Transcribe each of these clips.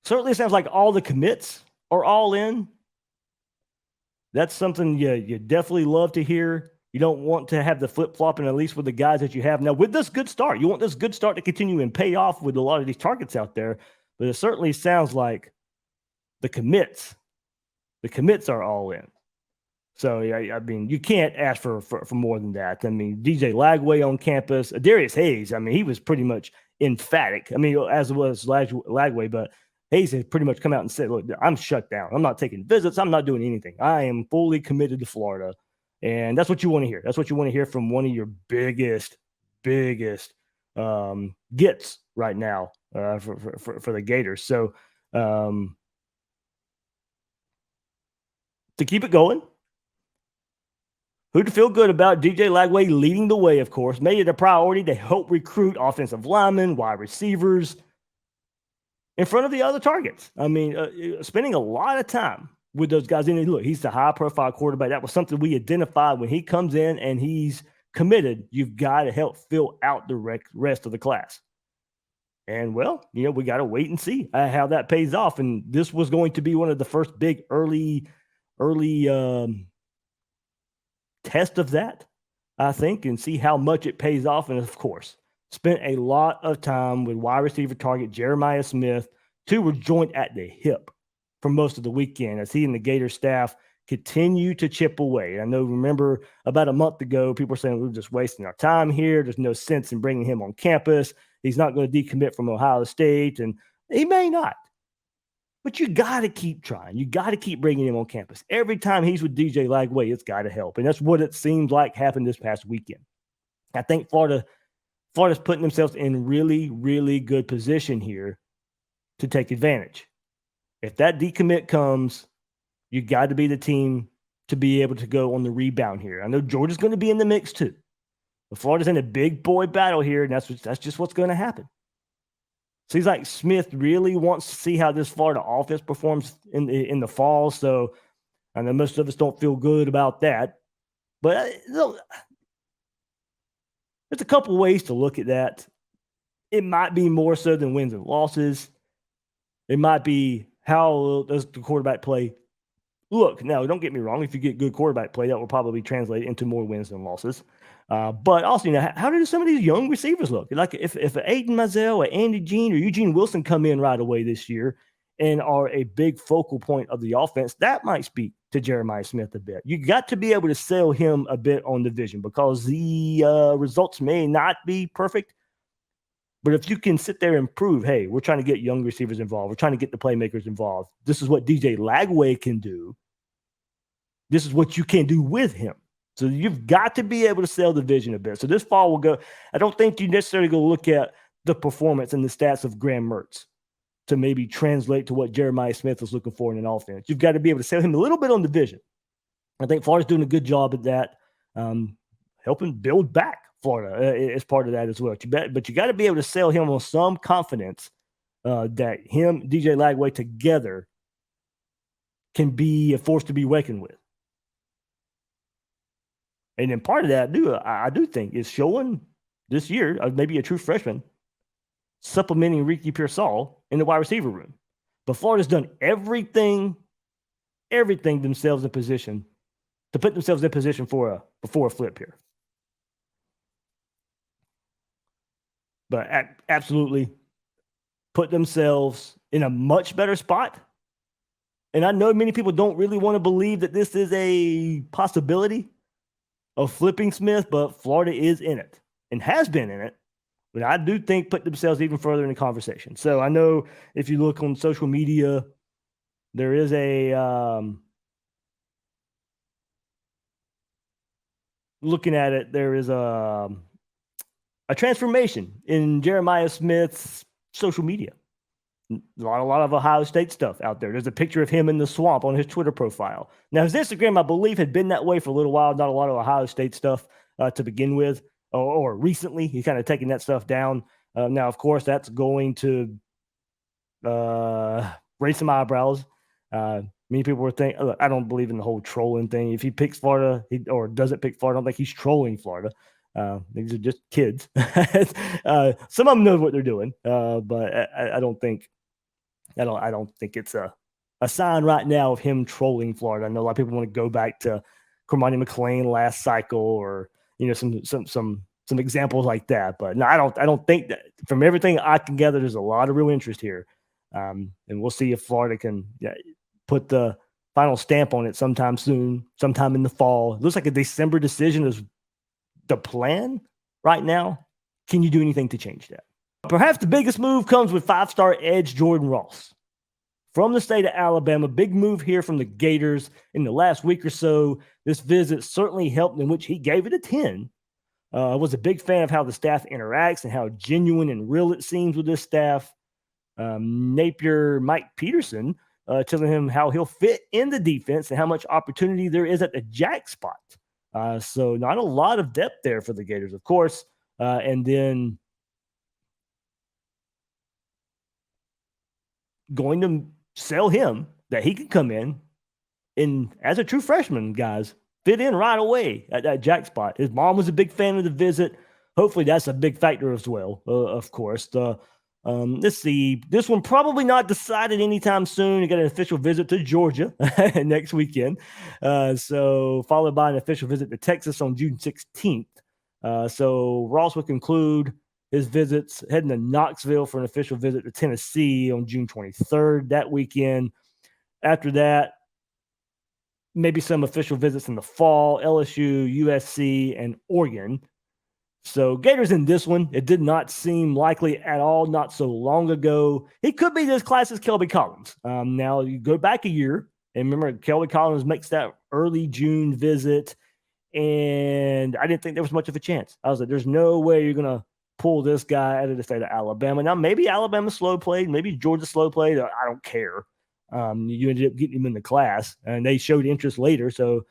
certainly sounds like all the commits are all in. That's something you definitely love to hear. You don't want to have the flip-flopping, at least with the guys that you have. Now, with this good start, you want this good start to continue and pay off with a lot of these targets out there. But it certainly sounds like the commits are all in. So, I mean, you can't ask for more than that. I mean, DJ Lagway on campus, Darius Hayes, I mean, he was pretty much emphatic. I mean, as was Lagway, but Hayes has pretty much come out and said, look, I'm shut down. I'm not taking visits. I'm not doing anything. I am fully committed to Florida. And that's what you want to hear. That's what you want to hear from one of your biggest gets right now for the Gators. So to keep it going, who'd feel good about DJ Lagway leading the way, of course, made it a priority to help recruit offensive linemen, wide receivers in front of the other targets. I mean, spending a lot of time with those guys. And look, he's the high-profile quarterback. That was something we identified when he comes in and he's committed. You've got to help fill out the rest of the class. And, well, we got to wait and see how that pays off. And this was going to be one of the first big early test of that, I think, and see how much it pays off. And, of course, spent a lot of time with wide receiver target Jeremiah Smith. Two were joint at the hip for most of the weekend as he and the Gator staff continue to chip away. I know, remember, about a month ago, people were saying we're just wasting our time here. There's no sense in bringing him on campus. He's not going to decommit from Ohio State, and he may not. But you got to keep trying. You got to keep bringing him on campus. Every time he's with DJ Lagway, it's got to help. And that's what it seems like happened this past weekend. I think Florida's putting themselves in really, really good position here to take advantage. If that decommit comes, you got to be the team to be able to go on the rebound here. I know Georgia's going to be in the mix too. But Florida's in a big boy battle here, and that's just what's going to happen. Seems like Smith really wants to see how this Florida offense performs in the fall. So I know most of us don't feel good about that. But there's a couple ways to look at that. It might be more so than wins and losses. It might be how does the quarterback play. Look, now, don't get me wrong. If you get good quarterback play, that will probably translate into more wins than losses. But also, how do some of these young receivers look? Like if Aiden Mazel or Andy Jean or Eugene Wilson come in right away this year and are a big focal point of the offense, that might speak to Jeremiah Smith a bit. You got to be able to sell him a bit on the vision because the results may not be perfect. But if you can sit there and prove, hey, we're trying to get young receivers involved. We're trying to get the playmakers involved. This is what DJ Lagway can do. This is what you can do with him. So you've got to be able to sell the vision a bit. So this fall will go. I don't think you necessarily go look at the performance and the stats of Graham Mertz to maybe translate to what Jeremiah Smith is looking for in an offense. You've got to be able to sell him a little bit on the vision. I think Florida's doing a good job at that, helping build back Florida as part of that as well. But you got to be able to sell him on some confidence that him, DJ Lagway together can be a force to be reckoned with. And then part of that, I do think, is showing this year, maybe a true freshman, supplementing Ricky Pearsall in the wide receiver room. But Florida's done everything themselves in position to put themselves in position before a flip here. But absolutely put themselves in a much better spot. And I know many people don't really want to believe that this is a possibility of flipping Smith, but Florida is in it and has been in it. But I do think put themselves even further in the conversation. So I know if you look on social media, there is looking at it, there is a transformation in Jeremiah Smith's social media. A lot of Ohio State stuff out there. There's a picture of him in the swamp on his Twitter profile. Now, his Instagram, I believe, had been that way for a little while. Not a lot of Ohio State stuff to begin with, or recently. He's kind of taking that stuff down. Now, of course, that's going to raise some eyebrows. Many people were thinking, look, I don't believe in the whole trolling thing. If he picks Florida or doesn't pick Florida, I don't think he's trolling Florida. These are just kids. Some of them know what they're doing, but I don't think I don't think it's a sign right now of him trolling Florida. I know a lot of people want to go back to Cormani McClain last cycle, or some examples like that. But no, I don't think that. From everything I can gather, there's a lot of real interest here, and we'll see if Florida can put the final stamp on it sometime soon, sometime in the fall. It looks like a December decision is the plan right now. Can you do anything to change that? Perhaps the biggest move comes with 5-star edge Jordan Ross from the state of Alabama. Big move here from the Gators in the last week or so. This visit certainly helped, in which he gave it a 10. I was a big fan of how the staff interacts and how genuine and real it seems with this staff. Napier Mike Peterson telling him how he'll fit in the defense and how much opportunity there is at the jack spot. So not a lot of depth there for the Gators, of course. And then going to sell him that he can come in and, as a true freshman, guys, fit in right away at that jack spot. His mom was a big fan of the visit. Hopefully that's a big factor as well, of course. Let's see. This one probably not decided anytime soon. You got an official visit to Georgia next weekend. So followed by an official visit to Texas on June 16th. So Ross will conclude his visits heading to Knoxville for an official visit to Tennessee on June 23rd that weekend. After that, maybe some official visits in the fall, LSU, USC, and Oregon. So Gators in this one, it did not seem likely at all not so long ago. He could be this class's Kelby Collins. Now, you go back a year, and remember, Kelby Collins makes that early June visit, and I didn't think there was much of a chance. I was like, there's no way you're going to pull this guy out of the state of Alabama. Now, maybe Alabama slow played, maybe Georgia slow played. I don't care. You ended up getting him in the class, and they showed interest later. So,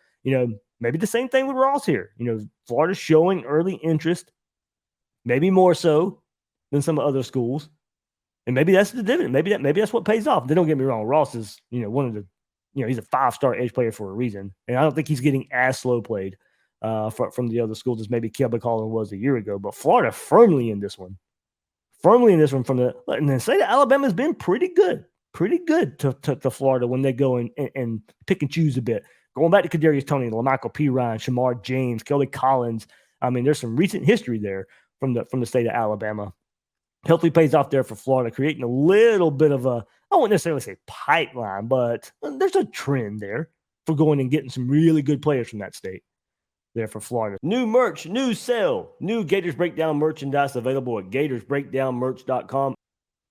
maybe the same thing with Ross here. Florida's showing early interest, maybe more so than some other schools. And maybe that's the dividend. Maybe that's what pays off. Then don't get me wrong. Ross is, one of the, he's a 5-star edge player for a reason. And I don't think he's getting as slow played from the other schools as maybe Kelby Collins was a year ago. But Florida firmly in this one. And then say that Alabama's been pretty good to Florida when they go and pick and choose a bit. Going back to Kadarius Toney, LaMichael P. Ryan, Shamar James, Kelby Collins. I mean, there's some recent history there from the state of Alabama. Hopefully pays off there for Florida, creating a little bit of I won't necessarily say pipeline, but there's a trend there for going and getting some really good players from that state there for Florida. New merch, new sale, new Gators Breakdown merchandise available at gatorsbreakdownmerch.com.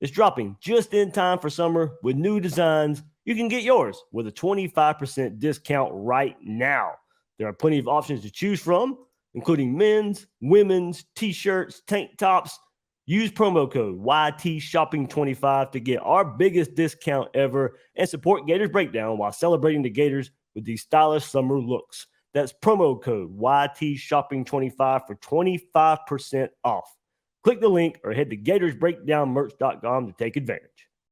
It's dropping just in time for summer with new designs. You can get yours with a 25% discount right now. There are plenty of options to choose from, including men's, women's, t-shirts, tank tops. Use promo code YTShopping25 to get our biggest discount ever and support Gators Breakdown while celebrating the Gators with these stylish summer looks. That's promo code YTShopping25 for 25% off. Click the link or head to gatorsbreakdownmerch.com to take advantage.